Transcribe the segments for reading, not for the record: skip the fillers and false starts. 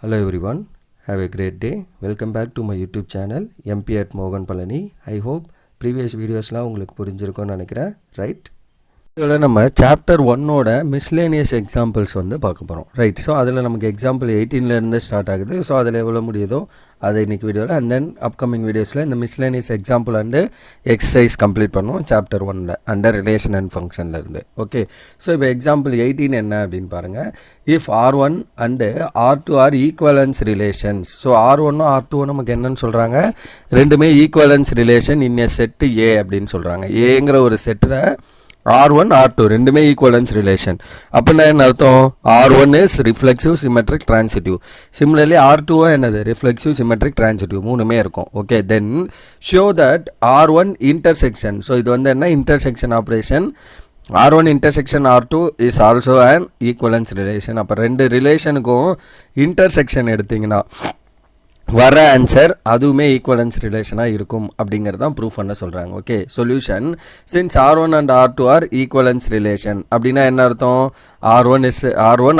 Hello everyone, have a great day. Welcome back to my YouTube channel MP at Mogan Palani. I hope previous videosலாம் உங்களுக்கு புரிஞ்சிருக்கும்னு நினைக்கிறேன், right? இதில் நம்ம chapter 1ஓட miscellaneous examples வந்து பார்க்க போகிறோம், ரைட்? ஸோ அதில் நமக்கு எக்ஸாம்பிள் 18லேருந்து ஸ்டார்ட் ஆகுது. ஸோ அதில் எவ்வளோ முடியுதோ அதை இன்றைக்கி வீடியோவில் அண்ட் தென் அப்கமிங் வீடியோஸில் இந்த miscellaneous example and exercise complete பண்ணுவோம் சாப்டர் 1ல் அண்டர் ரிலேஷன் அண்ட் ஃபங்க்ஷன்லேருந்து. ஓகே, ஸோ இப்போ எக்ஸாம்பிள் 18 என்ன அப்படின்னு பாருங்கள். If R1 and R2 are equivalence relations. So R1 R2 நமக்கு என்னன்னு சொல்கிறாங்க, ரெண்டுமே equivalence relation in a set A அப்படின்னு சொல்கிறாங்க. ஏங்கிற ஒரு செட்டில் R1 R2 ரெண்டுமே ஈக்குவலன்ஸ் ரிலேஷன். அப்படின்னா என்ன அர்த்தம்? R1 is reflexive symmetric transitive. Similarly R2 என்னது? Reflexive symmetric transitive. மூணுமே இருக்கும். Okay, then show that R1 intersection. So இது வந்து என்ன? Intersection operation. R1 intersection R2 is also an equivalence relation. அப்போ ரெண்டு ரிலேஷனுக்கும் இன்டர்செக்ஷன் எடுத்திங்கன்னா வர ஆன்சர் அதுவுமே ஈக்குவலன்ஸ் ரிலேஷனாக இருக்கும் அப்படிங்கிறது தான் ப்ரூஃப் பண்ண சொல்கிறாங்க. Okay, solution. Since R1 and R2 are equivalence relation அப்படின்னா என்ன அர்த்தம்? R1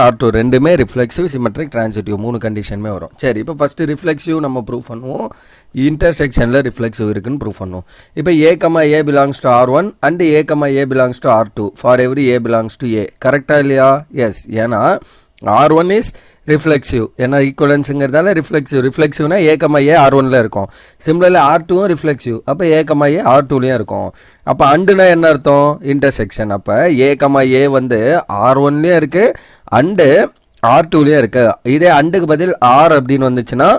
R2 ரெண்டுமே ரிஃப்ளெக்சிவ் சிமெட்ரிக் டிரான்சிட்டிவ். மூணு கண்டிஷனுமே வரும். சரி, இப்போ ஃபஸ்ட்டு ரிஃப்ளெக்சிவ் நம்ம ப்ரூஃப் பண்ணுவோம். இன்டர்செக்ஷனில் ரிஃப்ளெக்சிவ் இருக்குன்னு ப்ரூஃப் பண்ணுவோம். இப்போ A belongs to R1 and A belongs to R2 for every A belongs to A. கரெக்டாக இல்லையா? எஸ், ஏன்னா R1 இஸ் ரிஃப்ளெக்சிவ். ஏன்னா ஈக்குவலன்ஸுங்கிறதால ரிஃப்ளெக்சிவ்னா A R1ல இருக்கும். சிமிலர்லி R2வும் ரிஃப்ளெக்சிவ். அப்போ A R2லையும் இருக்கும். அப்போ அண்டுனா என்ன அர்த்தம்? இன்டர்செக்ஷன். அப்போ A வந்து R1லேயும் இருக்குது அண்டு R2லேயும் இருக்குது. இதே அண்டுக்கு பதில் R அப்படின்னு வந்துச்சுன்னா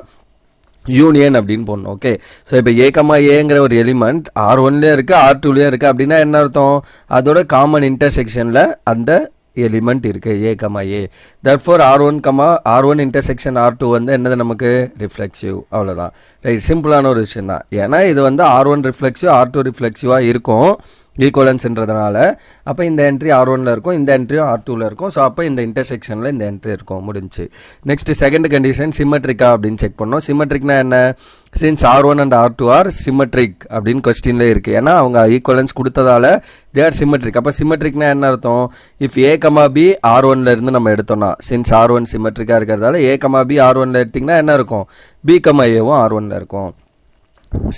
யூனியன் அப்படின்னு போடணும். ஓகே, ஸோ இப்போ ஏங்கிற ஒரு எலிமெண்ட் R1லேயும் இருக்குது R2லேயும் இருக்குது அப்படின்னா என்ன அர்த்தம்? அதோட காமன் இன்டர்செக்ஷனில் அந்த எலிமெண்ட் இருக்குது A. therefore R1 intersection R2 வந்து என்னது நமக்கு? ரிஃப்ளெக்சிவ். அவ்வளோதான், ரைட்? சிம்பிளான ஒரு விஷயம் தான். ஏன்னா இது வந்து R1 ரிஃப்ளெக்சிவ் R2 ரிஃப்ளெக்சிவாக இருக்கும் ஈக்குவலன்ஸ்ன்றதுனால. அப்போ இந்த என்ட்ரி R1ல இருக்கும், இந்த என்ட்ரியும் R2ல இருக்கும். ஸோ அப்போ இந்த இன்டர்செக்ஷனில் இந்த என்ட்ரி இருக்கும். முடிஞ்சு. நெக்ஸ்ட் செகண்ட் கண்டிஷன் சிமெட்ரிக்கா அப்படின்னு செக் பண்ணோம். சிமெட்ரிக்னா என்ன? Since R1 and R2 R symmetric அப்படின்னு கொஸ்டின்ல இருக்குது. ஏன்னா அவங்க ஈக்குவலன்ஸ் கொடுத்ததால தே ஆர் சிமெட்ரிக். அப்போ சிமெட்ரிக்னா என்ன அர்த்தம்? இஃப் A, B R1ல இருந்து நம்ம எடுத்தோம்னா, சின்ஸ் R1 சிமெட்ரிக்காக இருக்கிறதால A, B R1ல எடுத்திங்கன்னா என்ன இருக்கும்? B, Aவும் R1ல இருக்கும்.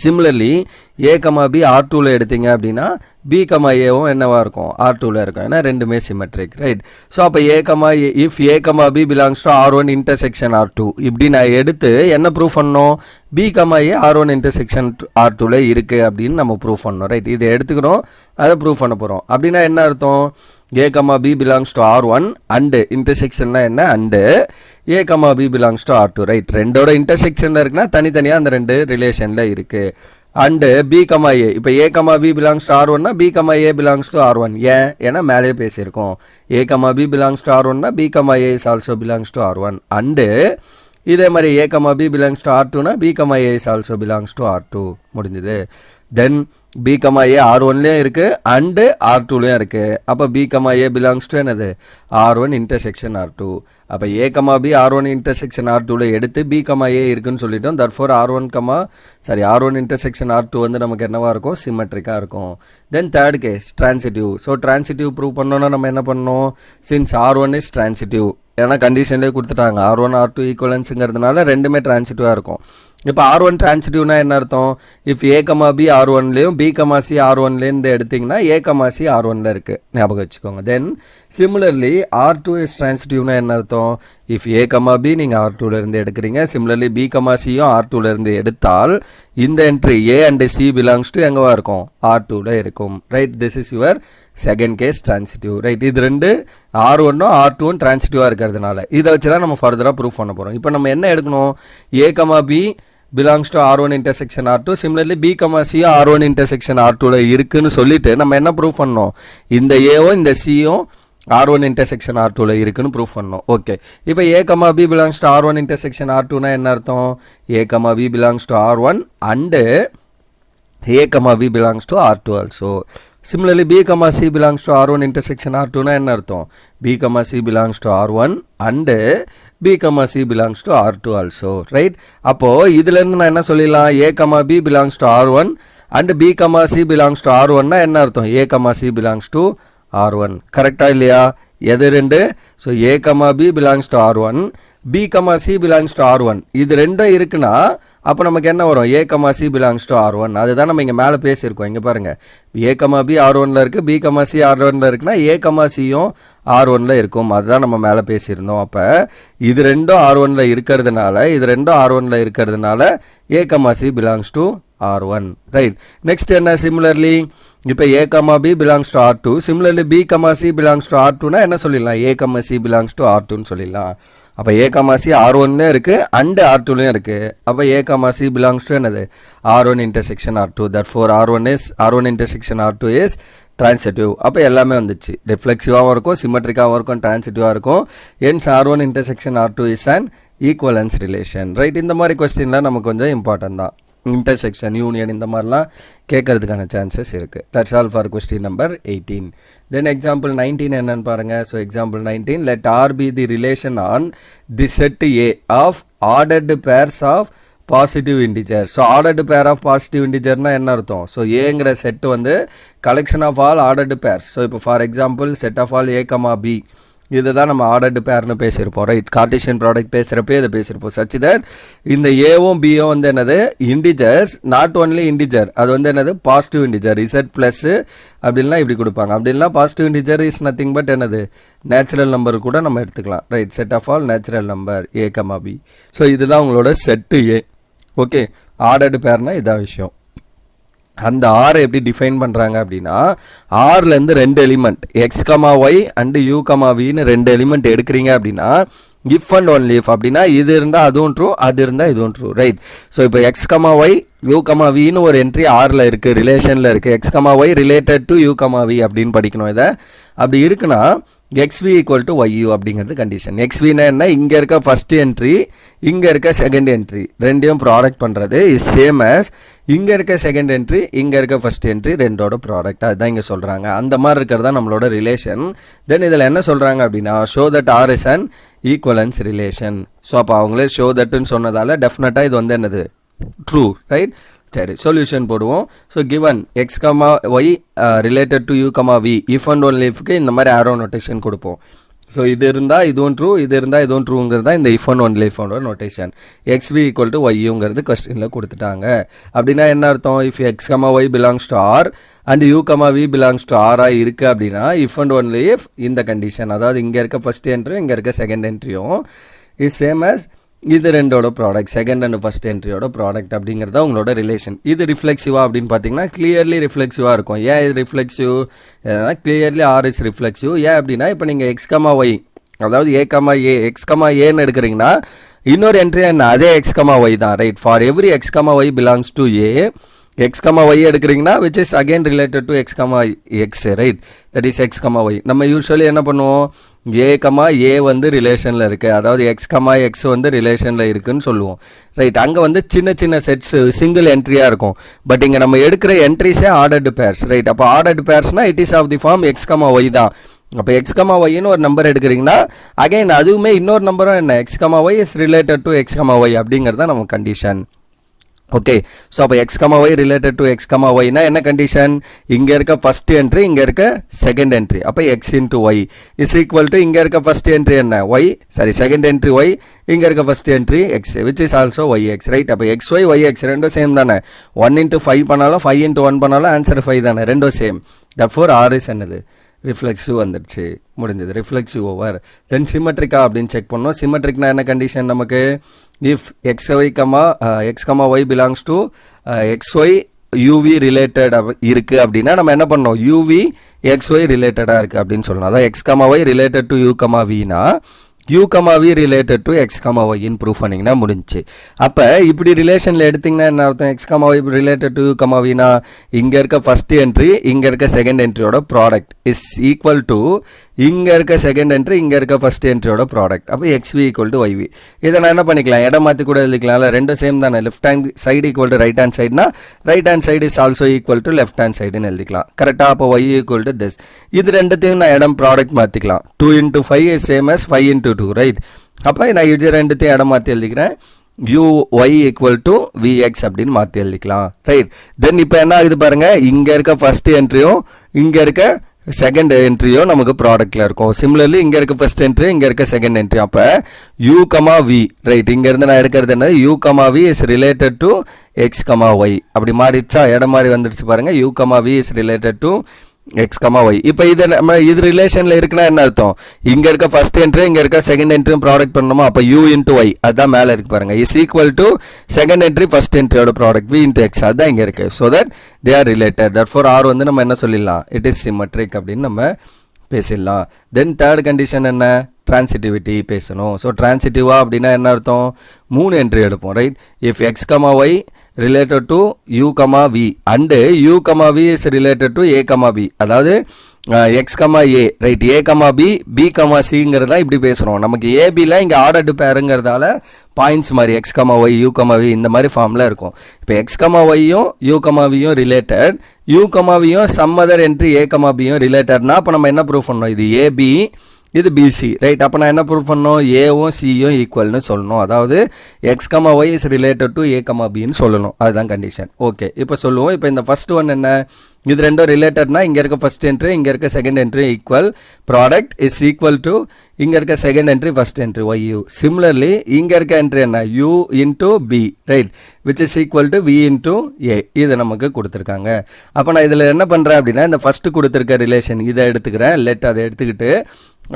சிமிலர்லி A, B R2ல எடுத்தீங்க அப்படின்னா B, Aவும் என்னவா இருக்கும்? R2ல இருக்கும். ஏன்னா ரெண்டுமே சிமெட்ரிக், ரைட்? ஸோ அப்போ if A, B belongs to R1 intersection R2 இப்படி நான் எடுத்து என்ன ப்ரூஃப் பண்ணோம்? B, A R1 இன்டர்செக்ஷன் R2ல இருக்குது அப்படின்னு நம்ம ப்ரூஃப் பண்ணோம், ரைட்? இதை எடுத்துக்கிறோம், அதை ப்ரூஃப் பண்ண போகிறோம். அப்படின்னா என்ன அர்த்தம்? A, B belongs to R1 and இன்டர்செக்ஷன்னா என்ன? And A, B belongs to R2, right? ரெண்டோட இன்டர்செக்ஷனில் இருக்குன்னா தனித்தனியாக அந்த ரெண்டு ரிலேஷனில் இருக்குது. And B, A. இப்போ A, B பிலாங்ஸ் டு R1னா B, A belongs to R1. ஏன்னா மேலே பேசியிருக்கோம். A, B பிலாங்ஸ் டு R1னா B, A is also belongs to R1. And இதே மாதிரி A, B பிலாங்ஸ் டு R2னா B, A is also belongs to R2. முடிஞ்சுது. தென் B, A R1லேயும் இருக்குது அண்டு R2லேயும் இருக்குது. அப்போ B, A பிலாங்ஸ் டு என்னது? R1 intersection R2. அப்போ A, B R1 இன்டர்செக்ஷன் R2ல எடுத்து B, A இருக்குன்னு சொல்லிட்டோம். therefore R1 இன்டர்செக்ஷன் R2 வந்து நமக்கு என்னவா இருக்கும்? சிமெட்ரிக்காக இருக்கும். Then third case transitive. So transitive prove பண்ணோன்னா நம்ம என்ன பண்ணணும்? Since R1 is transitive. ஏன்னா கண்டிஷன்லேயே கொடுத்துட்டாங்க R1 R2 ஈக்குவலன்ஸுங்கிறதுனால ரெண்டுமே டிரான்சிட்டிவாக இருக்கும். இப்போ R1 டிரான்சிட்டிவ்னா என்ன அர்த்தம்? If A, B R1லேயும் B, C R1லேருந்து எடுத்திங்கன்னா A, C R1ல இருக்குது, ஞாபகம் வச்சுக்கோங்க. தென் சிமிலர்லி R2 இஸ் டிரான்சிட்டிவ்னா என்ன அர்த்தம்? இஃப் A, B நீங்கள் R2லேருந்து எடுக்கிறீங்க, சிமிலர்லி B, Cயும் R2லேருந்து எடுத்தால் இந்த entry A and C belongs to எங்கவா இருக்கும்? R2ல இருக்கும், right? This is your second case transitive, right? இது ரெண்டு R1ம் R2ம் டிரான்சிட்டிவாக இருக்கிறதுனால இதை வச்சு தான் நம்ம ஃபர்தராக ப்ரூஃப் பண்ண போகிறோம். இப்போ நம்ம என்ன எடுக்கணும்? A, B belongs to R1 intersection R2. Similarly B, C R1 intersection R2ல இருக்குன்னு சொல்லிட்டு நம்ம என்ன ப்ரூஃப் பண்ணோம்? இந்த ஏவும் இந்த சியும் R1 இன்டர்செக்ஷன் R2ல இருக்குன்னு ப்ரூஃப் பண்ணோம். ஓகே, இப்போ A, B belongs to R1 intersection R2னா என்ன அர்த்தம்? A, B belongs to R1 and A, B belongs to R2 also. Similarly, B, C belongs to R1 intersection R2 என்ன அர்த்தம்? B, C belongs to R1 and B, C belongs to R2 also, right? அப்போ இதுல இருந்து நான் என்ன சொல்லிடலாம்? A, B belongs to R1 and B, C belongs to R1 னா என்ன அர்த்தம்? A, C belongs to R1. கரெக்டா இல்லையா? எது ரெண்டு? So A, B belongs to R1, B, C belongs to R1. இது ரெண்டும் இருக்குன்னா அப்போ நமக்கு என்ன வரும்? A, C belongs to R1. அதுதான் நம்ம இங்கே மேலே பேசியிருக்கோம். இங்கே பாருங்கள், A, B R1ல இருக்குது, B, C R1ல இருக்குன்னா A, Cயும் R1ல இருக்கும். அதுதான் நம்ம மேலே பேசியிருந்தோம். அப்போ இது ரெண்டும் R1ல இருக்கிறதுனால A, C belongs to R1. Right. Next என்ன? சிமிலர்லி இப்போ A, B belongs to R2. Similarly B, C belongs to R2னா என்ன சொல்லிடலாம்? A, C belongs to R2ன்னு சொல்லிடலாம். அப்போ A, C R1லேயும் இருக்குது அண்டு R2லேயும் இருக்குது. அப்போ A, C belongs to என்னது? R1 intersection R2. therefore R1 intersection R2 is transitive. அப்போ எல்லாமே வந்துச்சு. ரிஃப்ளெக்சிவாகவும் இருக்கும், சிமெட்ரிக்காகவும் இருக்கும், டிரான்சிட்டிவாக இருக்கும். hence R1 intersection R2 is an equivalence relation. Right. இந்த மாதிரி கொஸ்டின்லாம் நமக்கு கொஞ்சம் இம்பார்ட்டன்ட் தான். இன்டர்செக்ஷன், யூனியன் இந்த மாதிரிலாம் கேட்கறதுக்கான சான்சஸ் இருக்குது. That's all for question number 18. Then example 19 என்னன்னு பாருங்கள். So example 19, let R be the relation on the set A of ordered pairs of positive integer. So ordered pair of positive இன்டிஜர்னா என்ன அர்த்தம்? So ஏங்கிற set வந்து collection of all ordered pairs. So இப்போ for example set of all A, B இதை தான் நம்ம ordered பேர்னு பேசியிருப்போம். ரைட். கார்டீசியன் ப்ராடக்ட் பேசுகிறப்ப இதை பேசியிருப்போம். சச் தட் இந்த ஏவும் பியும் வந்து என்னது? இன்டிஜர்ஸ், நாட் ஒன்லி இன்டிஜர், அது வந்து என்னது? Positive integer. இசட் ப்ளஸ் அப்படின்லாம் இப்படி கொடுப்பாங்க. அப்படின்லாம் positive integer is nothing but என்னது? நேச்சுரல் நம்பர் கூட நம்ம எடுத்துக்கலாம். Right. Set of all natural number A, B. So இதுதான் உங்களோட செட்டு ஏ. ஓகே. ஆர்டர்டு பேர்னா இதான் விஷயம். அந்த ஆரை எப்படி டிஃபைன் பண்ணுறாங்க அப்படின்னா, ஆர்லேருந்து 2 element X, Y and U, Vன்னு 2 element எடுக்கிறீங்க அப்படின்னா இஃப் அண்ட் ஒன்லி இஃப் அப்படின்னா இது இருந்தால் அதுவும் ட்ரூ, அது இருந்தால் இதுவும் ட்ரூ. ரைட். ஸோ இப்போ X, Y, U, Vன்னு ஒரு என்ட்ரி ஆரில் இருக்குது, ரிலேஷனில் இருக்குது. X, Y related to U, V அப்படின்னு படிக்கணும். இதை அப்படி இருக்குன்னா XV ஈக்குவல் டு YU அப்படிங்கிறது கண்டிஷன். XVனா என்ன? இங்கே இருக்க ஃபர்ஸ்ட் என்ட்ரி, இங்கே இருக்க செகண்ட் என்ட்ரி ரெண்டையும் ப்ராடக்ட் பண்ணுறது இஸ் சேம் as இங்கே இருக்க செகண்ட் என்ட்ரி, இங்கே இருக்க ஃபர்ஸ்ட் என்ட்ரி ரெண்டோட ப்ராடக்ட். அதுதான் இங்கே சொல்கிறாங்க. அந்த மாதிரி இருக்கிறது தான் நம்மளோட ரிலேஷன். தென் இதில் என்ன சொல்கிறாங்க அப்படின்னா, show that R is an equivalence relation. So அப்போ அவங்களே ஷோ தட்டுன்னு சொன்னதால டெஃபினட்டாக இது வந்து என்னது? ட்ரூ. ரைட். சரி, சொல்யூஷன் போடுவோம். So given X, Y related to U, V if and only இஃப்க்கு இந்த மாதிரி ஆரோ நோட்டேஷன் கொடுப்போம். ஸோ இது இருந்தால் இதுவும் ட்ரூ, இது இருந்தால் இதுவும் ட்ரூங்கிறது தான் இந்த இஃப் அண்ட் ஒன்லி இஃபோட நோட்டேஷன். XV ஈக்குவல் டு YUங்கிறது கொஸ்டினில் கொடுத்துட்டாங்க. அப்படின்னா என்ன அர்த்தம்? If X, Y belongs to R and U, V belongs to R இருக்குது அப்படின்னா இஃப் அண்ட் ஒன்லி இஃப் இந்த கண்டிஷன், அதாவது இங்கே இருக்க ஃபர்ஸ்ட் என்ட்ரியும் இங்கே இருக்க செகண்ட் என்ட்ரியும் இஸ் சேம் as இது ரெண்டோட ப்ராடக்ட், செகண்ட் அண்ட் ஃபர்ஸ்ட் என்ட்ரியோட ப்ராடக்ட் அப்படிங்கிறத உங்களோட ரிலேஷன். இது ரிஃப்ளெக்சிவா அப்படின்னு பார்த்தீங்கன்னா கிளியர்லி ரிஃப்ளெக்சிவாக இருக்கும். ஏன் இது reflexive? Clearly R is reflexive. ஏன் அப்படின்னா இப்போ நீங்கள் X, Y அதாவது A, X, Aன்னு எடுக்கிறீங்கன்னா இன்னொரு என்ட்ரி என்ன? அதே X, Y தான். Right. For every X, Y belongs to A, X, Y எடுக்கிறீங்கன்னா which is again related to X, X. Right. That is X, Y. நம்ம யூஸ்வலி என்ன பண்ணுவோம்? A வந்து ரிலேஷனில் இருக்குது, அதாவது X, X வந்து ரிலேஷனில் இருக்குதுன்னு சொல்லுவோம். ரைட். அங்கே வந்து சின்ன சின்ன செட்ஸ் சிங்கிள் என்ட்ரியாக இருக்கும். பட் இங்கே நம்ம எடுக்கிற என்ட்ரிஸே ஆர்டர்டு பேர்ஸ். ரைட். அப்போ ஆர்டர்டு பேர்ஸ்னால் it is of the form X, Y தான். அப்போ X, Yன்னு ஒரு நம்பர் எடுக்கிறீங்கன்னா அகைன் அதுவுமே இன்னொரு நம்பரும் என்ன? X, Y is related to X, Y அப்படிங்கிறது தான் நம்ம கண்டிஷன். ஓகே. ஸோ அப்போ X, Y related to X, Yனா என்ன கண்டிஷன்? இங்கே இருக்க ஃபர்ஸ்ட் என்ட்ரி, இங்கே இருக்க செகண்ட் என்ட்ரி, அப்போ X into Y is equal to இங்கே இருக்க ஃபர்ஸ்ட் என்ட்ரி என்ன? செகண்ட் என்ட்ரி Y, இங்கே இருக்க first entry X which is also YX. Right. அப்போ XY, YX ரெண்டும் சேம் தானே. 1 into 5 பண்ணாலும் 5 into 1 பண்ணாலும் ஆன்சர் 5 தானே. ரெண்டும் சேம். therefore R is என்னது? ரிஃப்ளெக்சிவ் வந்துடுச்சு. முடிஞ்சது. Reflexive over. தென் சிமெட்ரிக்கா அப்படின்னு செக் பண்ணோம். சிமெட்ரிக்னா என்ன கண்டிஷன் நமக்கு? If X, Y belongs to XY UV related இருக்குது அப்படின்னா நம்ம என்ன பண்ணோம்? UV XY ரிலேட்டடாக இருக்குது அப்படின்னு சொல்லணும். அதான் X, Y related to U, Vனா U, V related to X, Yன்னு ப்ரூவ் பண்ணிங்கன்னா முடிஞ்சு. அப்போ இப்படி ரிலேஷனில் எடுத்திங்கன்னா என்ன அர்த்தம்? X, Y related to U, Vனா இங்கே இருக்க ஃபர்ஸ்ட் என்ட்ரி, இங்கே இருக்க செகண்ட் என்ட்ரியோட ப்ராடக்ட் இஸ் ஈக்குவல் டு இங்கே இருக்க செகண்ட் என்ட்ரி, இங்கே இருக்க ஃபர்ஸ்ட் என்ட்ரியோட ப்ராடக்ட். அப்போ XV ஈக்குவல் டு YV. இதை நான் என்ன பண்ணிக்கலாம்? இடம் மாற்றி கூட எழுதிக்கலாம்ல. ரெண்டும் சேம் தானே. Left hand side equal to right hand சைடுனா right hand side is also equal to left hand சைடுன்னு எழுதிக்கலாம். கரெக்டாக? அப்போ Y ஈக்குவல் டு திஸ். இது ரெண்டுத்தையும் நான் இடம் ப்ராடக்ட் மாற்றிக்கலாம். 2 into 5 is same as 5 into 2. Right. அப்போ நான் இது ரெண்டுத்தையும் இடம் மாற்றி எழுதிக்கிறேன். UY ஈக்குவல் டு VX அப்படின்னு மாற்றி எழுதிக்கலாம். ரைட். தென் இப்போ என்ன ஆகுது பாருங்க, இங்கே இருக்க ஃபர்ஸ்ட் என்ட்ரியும் இங்கே இருக்க செகண்ட் என்ட்ரியோ நமக்கு ப்ராடக்ட்ல இருக்கும். சிமிலர்லி இங்க இருக்க ஃபர்ஸ்ட் என்ட்ரி, இங்க இருக்க செகண்ட் என்ட்ரி. அப்ப u, v, ரைட், இங்க இருந்து நான் எடுக்கிறது என்ன, u, v is related to x, y. அப்படி மாறிடுச்சா, இடம் மாதிரி வந்துடுச்சு பாருங்க. u, v is related to x, y. இப்போ இது ரிலேஷன்ல இருக்குன்னா என்ன அர்த்தம், இங்க இருக்க ஃபர்ஸ்ட் என்ட்ரி, இங்க இருக்க செகண்ட் என்ட்ரியும் ப்ராடக்ட் பண்ணணுமா, அப்ப u into y அதான் மேல இருக்கு பாருங்க, is equal to second entry first என்ட்ரியோட ப்ராடக்ட் v into x, அதான் இங்க இருக்கு. So that they are related. Therefore r வந்து நம்ம என்ன சொல்லிடலாம், இட் இஸ் சிமெட்ரிக் அப்படின்னு நம்ம பேசிடலாம். தென் தேர்ட் கண்டிஷன் என்ன, டிரான்சிட்டிவிட்டி பேசணும். ஸோ டிரான்சிட்டிவா அப்படின்னா என்ன அர்த்தம், 3 என்ட்ரி எடுப்போம், right. If x, y related to u, v and u, v is related to a, b. அதாவது x, a, right, a, b, b, cங்கிறதா இப்படி பேசுகிறோம். நமக்கு ஏபியில் இங்கே ஆர்டர்டு பேருங்கிறதால பாயிண்ட்ஸ் மாதிரி x, y, u, v இந்த மாதிரி ஃபார்மில் இருக்கும். இப்போ x, yயும் u, vயும் ரிலேட்டட், u, vயும் சம் அதர் என்ட்ரி a, bயும் ரிலேட்டட்னா அப்போ நம்ம என்ன ப்ரூவ் பண்ணோம், இது ஏபி, இது பிசி, ரைட். அப்போ நான் என்ன ப்ரூவ் பண்ணோம், ஏவும் சியும் ஈக்குவல்னு சொல்லணும். அதாவது X, Y is related to A, பின்னு சொல்லணும். அதுதான் கண்டிஷன். ஓகே, இப்போ சொல்லுவோம். இப்போ இந்த ஃபர்ஸ்ட் ஒன் என்ன, இது ரெண்டும் ரிலேட்டட்னா இங்கே இருக்க ஃபர்ஸ்ட் என்ட்ரி, இங்கே இருக்க second entry equal, product is equal to இங்கே இருக்க second entry first entry Y U. Similarly இங்கே இருக்க என்ட்ரி என்ன, U into B, right, which is equal to V into A. இது நமக்கு கொடுத்துருக்காங்க. அப்போ நான் இதில் என்ன பண்ணுறேன் அப்படின்னா, இந்த ஃபர்ஸ்ட் கொடுத்துருக்க ரிலேஷன் இதை எடுத்துக்கிறேன், லெட் அதை எடுத்துக்கிட்டு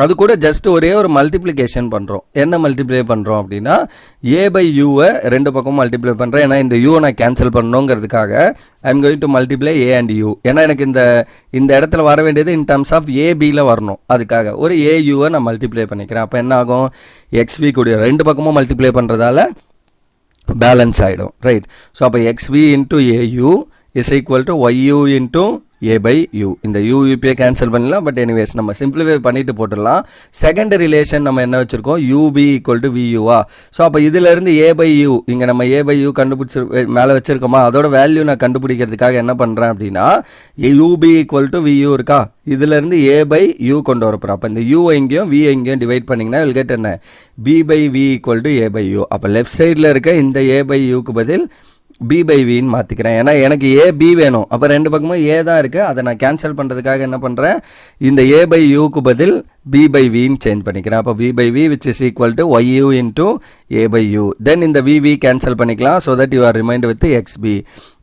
அது கூட ஜஸ்ட் ஒரே ஒரு மல்டிப்ளிகேஷன் பண்ணுறோம். என்ன மல்டிப்ளை பண்ணுறோம் அப்படின்னா, ஏ பை யூவை ரெண்டு பக்கமும் மல்டிப்ளை பண்ணுறேன். ஏன்னா இந்த யூவை நான் கேன்சல் பண்ணணுங்கிறதுக்காக I am going to multiply A and U. ஏன்னா எனக்கு இந்த இடத்துல வர வேண்டியது இன் டர்ம்ஸ் ஆஃப் ஏபியில் வரணும். அதுக்காக ஒரு ஏயூவை நான் மல்டிப்ளை பண்ணிக்கிறேன். அப்போ என்ன ஆகும், எக்ஸ்வி கூடிய ரெண்டு பக்கமும் மல்டிப்ளை பண்ணுறதால பேலன்ஸ் ஆகிடும், ரைட். ஸோ அப்போ XV into AU is equal to YU into a by u. இந்த u இப்பயே கேன்சல் பண்ணலாம். பட் எனிவேஸ் நம்ம சிம்பிளிஃபை பண்ணிட்டு போட்டுடலாம். செகண்ட் ரிலேஷன் நம்ம என்ன வச்சிருக்கோம், ub ஈக்குவல் டு வியூவா. ஸோ அப்போ இதுல இருந்து a by u, இங்கே நம்ம a by u கண்டுபிடிச்சி மேலே வச்சிருக்கோமா, அதோட வேல்யூ நான் கண்டுபிடிக்கிறதுக்காக என்ன பண்ணுறேன் அப்படின்னா, ub ஈக்குவல் டு vu இருக்கா, இதுல இருந்து a by u கொண்டு வரப்போம். அப்போ இந்த u எங்கேயும் v எங்கேயும் டிவைட் பண்ணிங்கன்னா வில் கெட் என்ன, b by v equal to a by u. அப்போ லெஃப்ட் சைடில் இருக்க இந்த a by uக்கு பதில் b by vன்னு மாற்றிக்கிறேன். ஏன்னா எனக்கு a b வேணும். அப்போ ரெண்டு பக்கமும் a தான் இருக்குது. அதை நான் கேன்சல் பண்ணுறதுக்காக என்ன பண்ணுறேன், இந்த a by uக்கு பதில் b by vன்னு சேஞ்ச் பண்ணிக்கிறேன். அப்போ b by v which is equal to yu into a by u. தென் இந்த v கேன்சல் பண்ணிக்கலாம். So that you are remind with xb.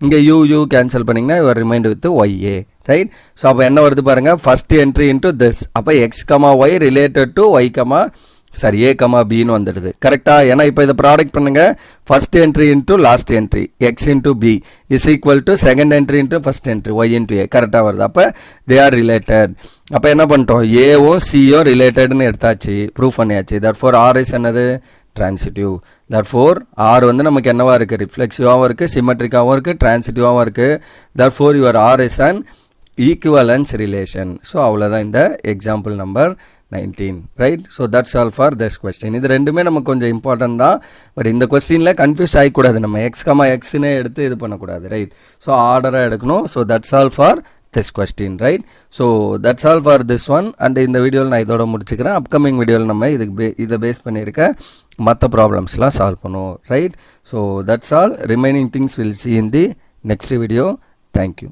இங்கே u கேன்சல் பண்ணிங்கன்னா you are remind with ya, right. So அப்போ என்ன வருது பாருங்கள், ஃபர்ஸ்ட் என்ட்ரி இன்ட்டு திஸ். அப்போ x, y related to y, சரி ஏ, பின்னு வந்துடுது, கரெக்டா. ஏன்னா இப்போ இதை ப்ராடக்ட் பண்ணுங்க, first entry into last entry X into B is equal to second entry into first entry Y into A, கரெக்டாக வருது. அப்போ தே ஆர் ரிலேட்டட். அப்போ என்ன பண்ணிட்டோம், ஏவும் சியும் ரிலேட்டட்னு எடுத்தாச்சு, ப்ரூவ் பண்ணியாச்சு. தட் ஃபோர் ஆர் இஸ் என்னது, டிரான்சிட்டிவ். தட் ஃபோர் ஆர் வந்து நமக்கு என்னவா இருக்குது, ரிஃப்ளெக்சிவாகவும் இருக்குது, சிமெட்ரிக்காகவும் இருக்குது, டிரான்சிட்டிவாகவும் இருக்குது. That for your R is an equivalence relation. So அவ்வளோதான் இந்த example number 19, right. So that's all for this question. இது ரெண்டுமே நமக்கு கொஞ்சம் இம்பார்ட்டன்ட் தான். பட் இந்த கொஸ்டினில் கன்ஃபியூஸ் ஆகிக்கூடாது, நம்ம எக்ஸ்னே எடுத்து இது பண்ணக்கூடாது, ரைட். ஸோ ஆர்டராக எடுக்கணும். So that's all for this question, right. So that's all for this one. And இந்த வீடியோவில் நான் இதோட முடிச்சுக்கிறேன். அப்கமிங் வீடியோவில் நம்ம இதை பேஸ் பண்ணியிருக்க மற்ற ப்ராப்ளம்ஸ்லாம் சால்வ் பண்ணுவோம், right. So that's all. Remaining things will see in the next video. Thank you.